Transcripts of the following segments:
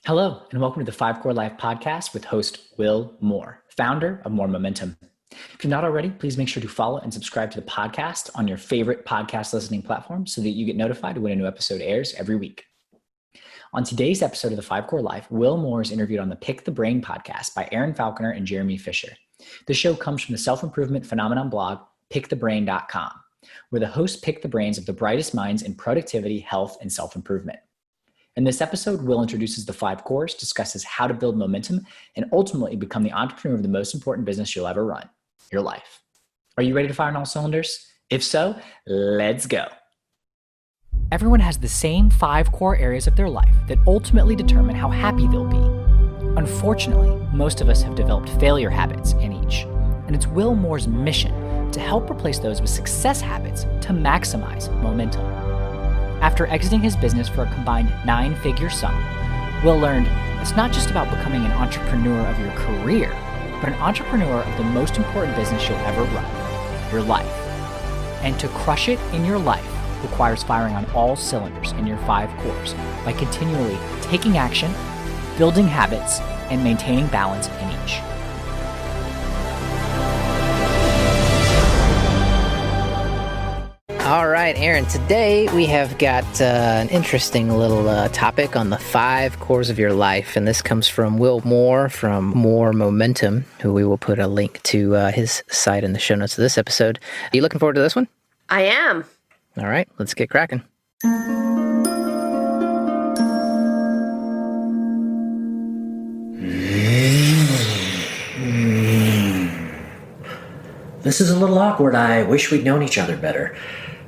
Hello, and welcome to the Five Core Life podcast with host Will Moore, founder of More Momentum. If you're not already, please make sure to follow and subscribe to the podcast on your favorite podcast listening platform so that you get notified when a new episode airs every week. On today's episode of the Five Core Life, Will Moore is interviewed on the Pick the Brain podcast by Erin Falconer and Jeremy Fisher. The show comes from the self-improvement phenomenon blog, pickthebrain.com, where the hosts pick the brains of the brightest minds in productivity, health, and self-improvement. In this episode, Will introduces the 5 cores, discusses how to build momentum, and ultimately become the entrepreneur of the most important business you'll ever run, your life. Are you ready to fire on all cylinders? If so, let's go. Everyone has the same 5 core areas of their life that ultimately determine how happy they'll be. Unfortunately, most of us have developed failure habits in each, and it's Will Moore's mission to help replace those with success habits to maximize momentum. After exiting his business for a combined 9-figure sum, Will learned it's not just about becoming an entrepreneur of your career, but an entrepreneur of the most important business you'll ever run, your life. And to crush it in your life requires firing on all cylinders in your 5 cores by continually taking action, building habits, and maintaining balance in each. All right, Erin, today we have got an interesting little topic on the 5 cores of your life, and this comes from Will Moore from More Momentum, who we will put a link to his site in the show notes of this episode. Are you looking forward to this one? I am. All right, let's get cracking. This is a little awkward. I wish we'd known each other better.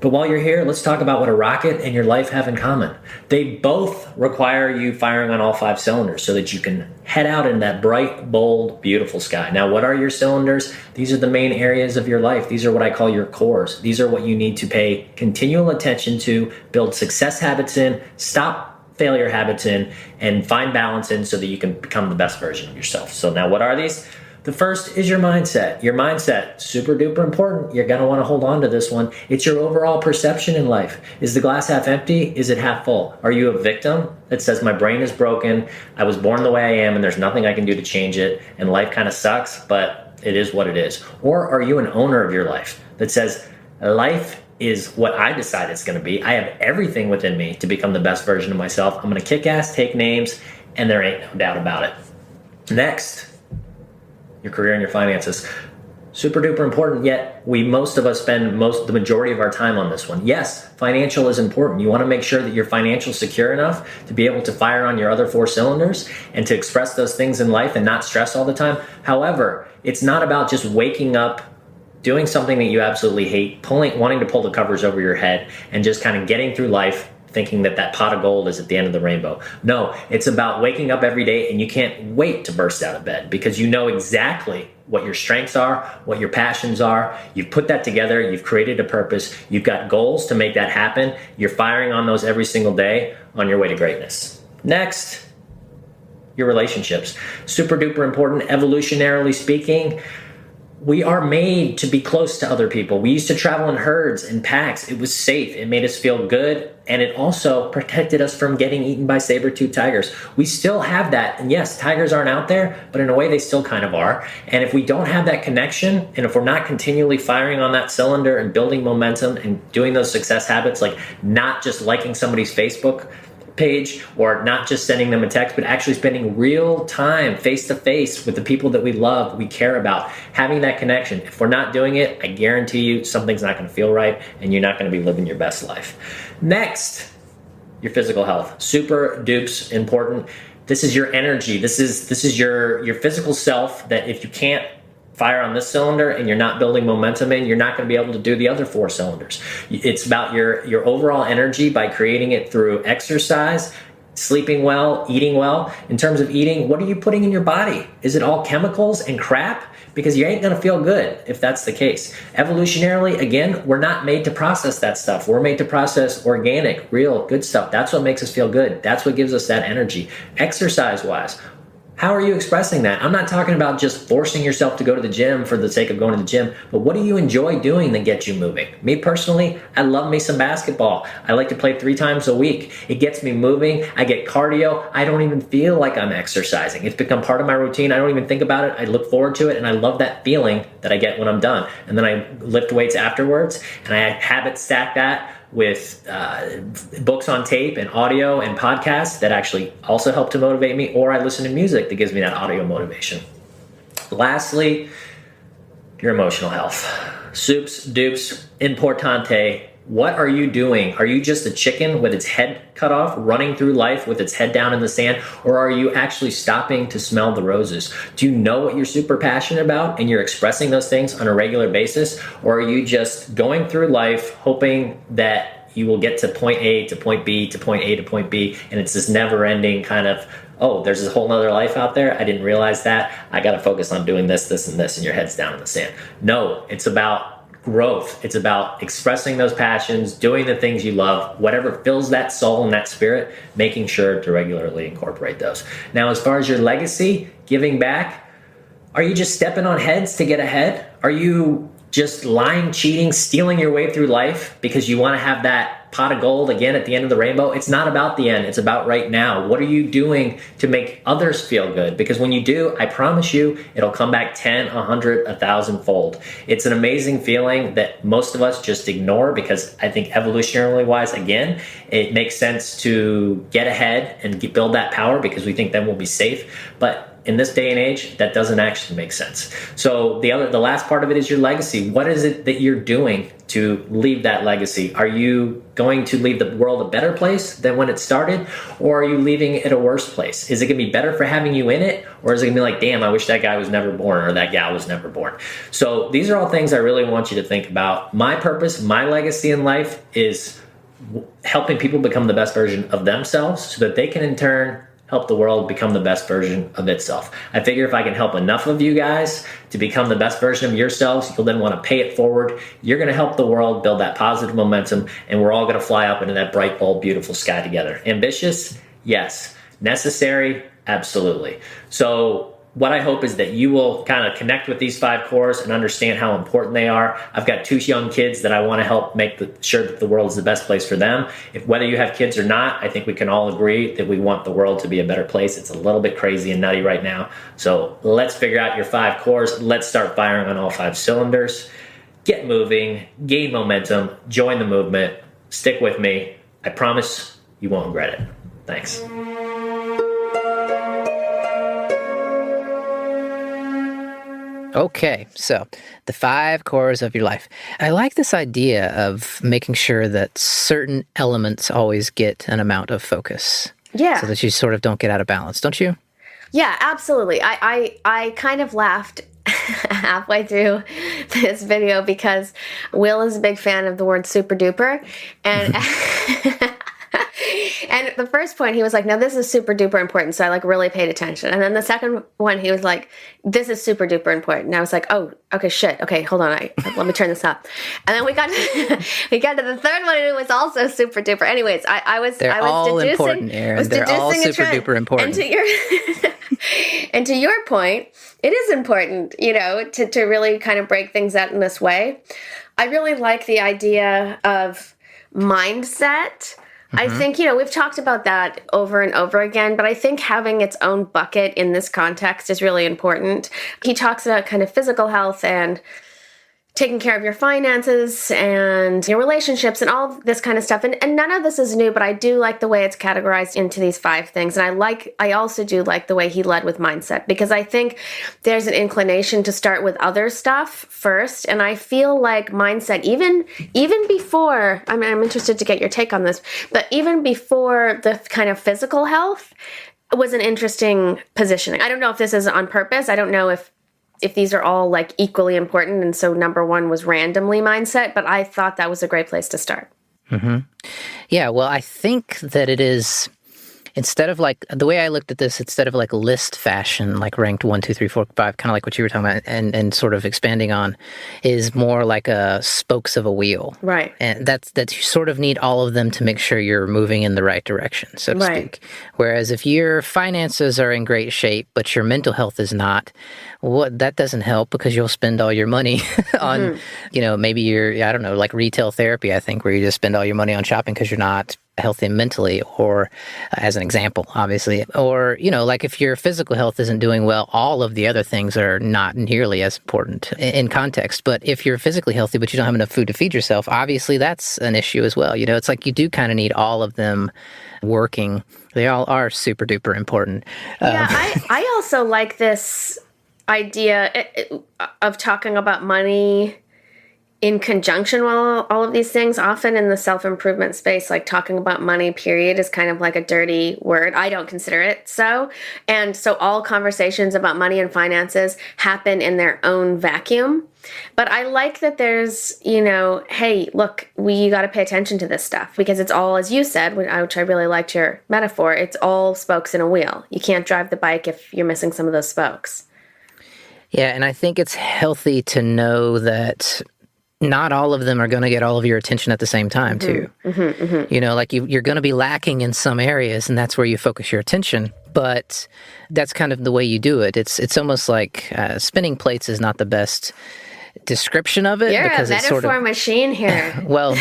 But while you're here, let's talk about what a rocket and your life have in common. They both require you firing on all 5 cylinders so that you can head out in that bright, bold, beautiful sky. Now, what are your cylinders? These are the main areas of your life. These are what I call your cores. These are what you need to pay continual attention to, build success habits in, stop failure habits in, and find balance in so that you can become the best version of yourself. So now what are these? The first is your mindset. Your mindset, super duper important. You're going to want to hold on to this one. It's your overall perception in life. Is the glass half empty? Is it half full? Are you a victim that says my brain is broken, I was born the way I am, and there's nothing I can do to change it, and life kind of sucks, but it is what it is? Or are you an owner of your life that says life is what I decide it's going to be. I have everything within me to become the best version of myself. I'm going to kick ass, take names, and there ain't no doubt about it. Next, your career and your finances. Super duper important, yet most of us spend the majority of our time on this one. Yes, financial is important. You want to make sure that you're financially secure enough to be able to fire on your other 4 cylinders and to express those things in life and not stress all the time. However, it's not about just waking up, doing something that you absolutely hate, wanting to pull the covers over your head, and just kind of getting through life thinking that pot of gold is at the end of the rainbow. No, it's about waking up every day and you can't wait to burst out of bed because you know exactly what your strengths are, what your passions are. You've put that together. You've created a purpose. You've got goals to make that happen. You're firing on those every single day on your way to greatness. Next, your relationships. Super duper important. Evolutionarily speaking, we are made to be close to other people. We used to travel in herds and packs. It was safe. It made us feel good. And it also protected us from getting eaten by saber-toothed tigers. We still have that. And yes, tigers aren't out there, but in a way they still kind of are. And if we don't have that connection, and if we're not continually firing on that cylinder and building momentum and doing those success habits, like not just liking somebody's Facebook page or not just sending them a text, but actually spending real time face to face with the people that we love, we care about, having that connection. If we're not doing it, I guarantee you something's not going to feel right and you're not going to be living your best life. Next, your physical health. Super dupes important. This is your energy. This is your physical self that if you can't fire on this cylinder and you're not building momentum in, you're not going to be able to do the other 4 cylinders. It's about your overall energy by creating it through exercise, sleeping well, eating well. In terms of eating, what are you putting in your body? Is it all chemicals and crap? Because you ain't going to feel good if that's the case. Evolutionarily, again, we're not made to process that stuff. We're made to process organic, real, good stuff. That's what makes us feel good. That's what gives us that energy. Exercise-wise, How are you expressing that? I'm not talking about just forcing yourself to go to the gym for the sake of going to the gym, but what do you enjoy doing that gets you moving? Me personally, I love me some basketball. I like to play 3 times a week. It gets me moving. I get cardio. I don't even feel like I'm exercising. It's become part of my routine. I don't even think about it. I look forward to it, and I love that feeling that I get when I'm done. And then I lift weights afterwards, and I habit stack that with books on tape and audio and podcasts that actually also help to motivate me, or I listen to music that gives me that audio motivation. Lastly, your emotional health. Soups, dupes, importante. What are you doing? Are you just a chicken with its head cut off, running through life with its head down in the sand? Or are you actually stopping to smell the roses? Do you know what you're super passionate about and you're expressing those things on a regular basis? Or are you just going through life hoping that you will get to point A to point B to point A to point B, and it's this never ending kind of, oh, there's this whole nother life out there. I didn't realize that. I got to focus on doing this, this, and this, and your head's down in the sand. No, it's about growth. It's about expressing those passions, doing the things you love, whatever fills that soul and that spirit, making sure to regularly incorporate those. Now, as far as your legacy, giving back, are you just stepping on heads to get ahead? Are you just lying, cheating, stealing your way through life because you want to have that pot of gold again at the end of the rainbow? It's not about the end. It's about right now. What are you doing to make others feel good? Because when you do, I promise you, it'll come back 10, 100, 1,000-fold. It's an amazing feeling that most of us just ignore because I think evolutionarily wise, again, it makes sense to get ahead and build that power because we think then we'll be safe. But in this day and age, that doesn't actually make sense. So the last part of it is your legacy. What is it that you're doing to leave that legacy? Are you going to leave the world a better place than when it started? Or are you leaving it a worse place? Is it going to be better for having you in it? Or is it going to be like, damn, I wish that guy was never born or that gal was never born? So these are all things I really want you to think about. My purpose, my legacy in life is helping people become the best version of themselves so that they can in turn help the world become the best version of itself. I figure if I can help enough of you guys to become the best version of yourselves, you'll then want to pay it forward. You're going to help the world build that positive momentum, and we're all going to fly up into that bright, bold, beautiful sky together. Ambitious? Yes. Necessary? Absolutely. So what I hope is that you will kind of connect with these 5 cores and understand how important they are. I've got 2 young kids that I want to help make sure that the world is the best place for them. Whether you have kids or not, I think we can all agree that we want the world to be a better place. It's a little bit crazy and nutty right now. So let's figure out your 5 cores. Let's start firing on all 5 cylinders. Get moving, gain momentum, join the movement, stick with me. I promise you won't regret it. Thanks. Okay, so the 5 cores of your life. I like this idea of making sure that certain elements always get an amount of focus. Yeah. So that you sort of don't get out of balance, don't you? Yeah, absolutely. I kind of laughed halfway through this video because Will is a big fan of the word super duper. And and at the first point, he was like, no, this is super duper important. So I really paid attention. And then the second one, he was like, this is super duper important. And I was like, oh, okay, shit. Okay, hold on. Let me turn this up. And then we got to the third one, and it was also super duper. Anyways, I was all deducing, important, Erin. They're all super duper important. And to your point, it is important, to really kind of break things out in this way. I really like the idea of mindset. I think, we've talked about that over and over again, but I think having its own bucket in this context is really important. He talks about kind of physical health and taking care of your finances and your relationships and all this kind of stuff. And none of this is new, but I do like the way it's categorized into these 5 things. And I also do like the way he led with mindset, because I think there's an inclination to start with other stuff first. And I feel like mindset, even before, I'm interested to get your take on this, but even before the kind of physical health was an interesting positioning. I don't know if this is on purpose. I don't know if these are all equally important. And so number 1 was randomly mindset, but I thought that was a great place to start. Yeah, well, I think that it is instead of like, the way I looked at this, instead of like list fashion, like ranked 1, 2, 3, 4, 5, kind of like what you were talking about and sort of expanding on, is more like a spokes of a wheel. Right. And that you sort of need all of them to make sure you're moving in the right direction, so to speak. Whereas if your finances are in great shape, but your mental health is not, that doesn't help, because you'll spend all your money on, maybe I don't know, like retail therapy, I think, where you just spend all your money on shopping because you're not healthy mentally, or as an example, obviously, or, like if your physical health isn't doing well, all of the other things are not nearly as important in context. But if you're physically healthy, but you don't have enough food to feed yourself, obviously that's an issue as well. It's like you do kind of need all of them working. They all are super duper important. Yeah, I also like this idea of talking about money in conjunction with all of these things. Often in the self-improvement space, like talking about money, period, is kind of like a dirty word. I don't consider it so. And so all conversations about money and finances happen in their own vacuum. But I like that there's, hey, look, you got to pay attention to this stuff, because it's all, as you said, which I really liked your metaphor, it's all spokes in a wheel. You can't drive the bike if you're missing some of those spokes. Yeah, and I think it's healthy to know that not all of them are going to get all of your attention at the same time, too. Like you're going to be lacking in some areas, and that's where you focus your attention. But that's kind of the way you do it. It's almost like spinning plates is not the best description of it. You're because a it's metaphor sort of machine here. Well,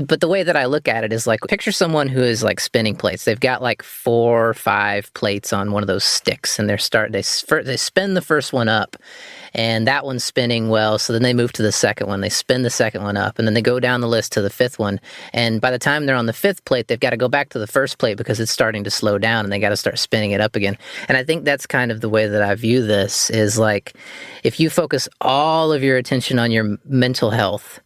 but the way that I look at it is like, picture someone who is like spinning plates. They've got like 4 or 5 plates on one of those sticks, and they spin the first one up, and that one's spinning well. So then they move to the second one. They spin the second one up, and then they go down the list to the 5th one. And by the time they're on the 5th plate, they've got to go back to the first plate because it's starting to slow down, and they got to start spinning it up again. And I think that's kind of the way that I view this, is like, if you focus all of your attention on your mental health,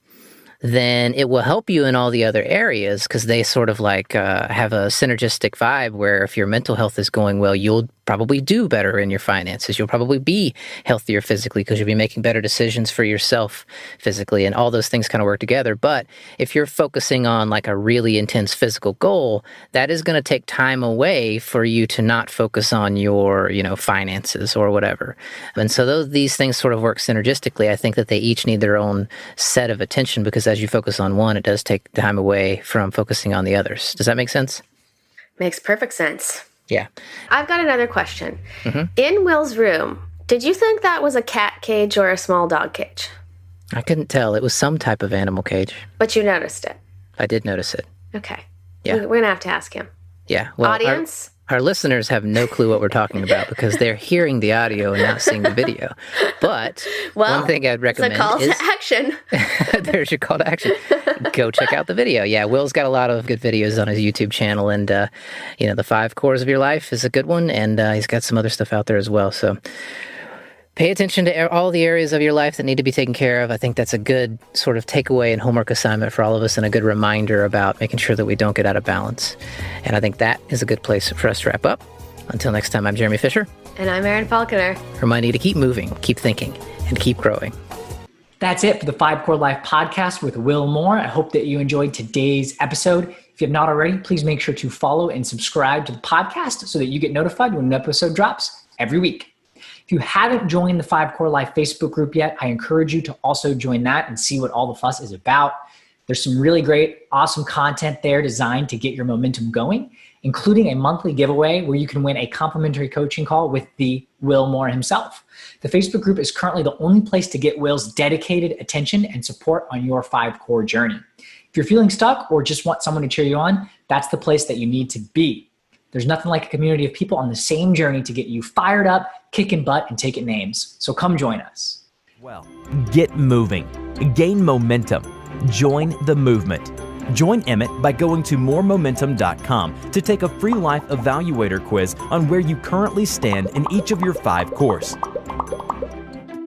then it will help you in all the other areas, because they sort of like have a synergistic vibe where if your mental health is going well, you'll probably do better in your finances. You'll probably be healthier physically because you'll be making better decisions for yourself physically, and all those things kind of work together. But if you're focusing on like a really intense physical goal, that is going to take time away for you to not focus on your, finances or whatever. And so these things sort of work synergistically. I think that they each need their own set of attention, because as you focus on one, it does take time away from focusing on the others. Does that make sense? Makes perfect sense. Yeah. I've got another question. In Will's room, did you think that was a cat cage or a small dog cage? I couldn't tell. It was some type of animal cage. But you noticed it? I did notice it. Okay. Yeah. We're going to have to ask him. Yeah. Well, audience? Our listeners have no clue what we're talking about because they're hearing the audio and not seeing the video. But one thing I'd recommend is... It's a call to action. There's your call to action. Go check out the video. Yeah, Will's got a lot of good videos on his YouTube channel, and, the 5 Cores of Your Life is a good one, and he's got some other stuff out there as well. So pay attention to all the areas of your life that need to be taken care of. I think that's a good sort of takeaway and homework assignment for all of us, and a good reminder about making sure that we don't get out of balance. And I think that is a good place for us to wrap up. Until next time, I'm Jeremy Fisher. And I'm Erin Falconer. Reminding you to keep moving, keep thinking, and keep growing. That's it for the 5 Core Life podcast with Will Moore. I hope that you enjoyed today's episode. If you have not already, please make sure to follow and subscribe to the podcast so that you get notified when an episode drops every week. If you haven't joined the 5 Core Life Facebook group yet, I encourage you to also join that and see what all the fuss is about. There's some really great, awesome content there designed to get your momentum going, including a monthly giveaway where you can win a complimentary coaching call with the Will Moore himself. The Facebook group is currently the only place to get Will's dedicated attention and support on your 5 Core journey. If you're feeling stuck or just want someone to cheer you on, that's the place that you need to be. There's nothing like a community of people on the same journey to get you fired up, kicking butt, and taking names. So come join us. Well, get moving, gain momentum, join the movement. Join Emmett by going to moremomentum.com to take a free life evaluator quiz on where you currently stand in each of your 5 cores.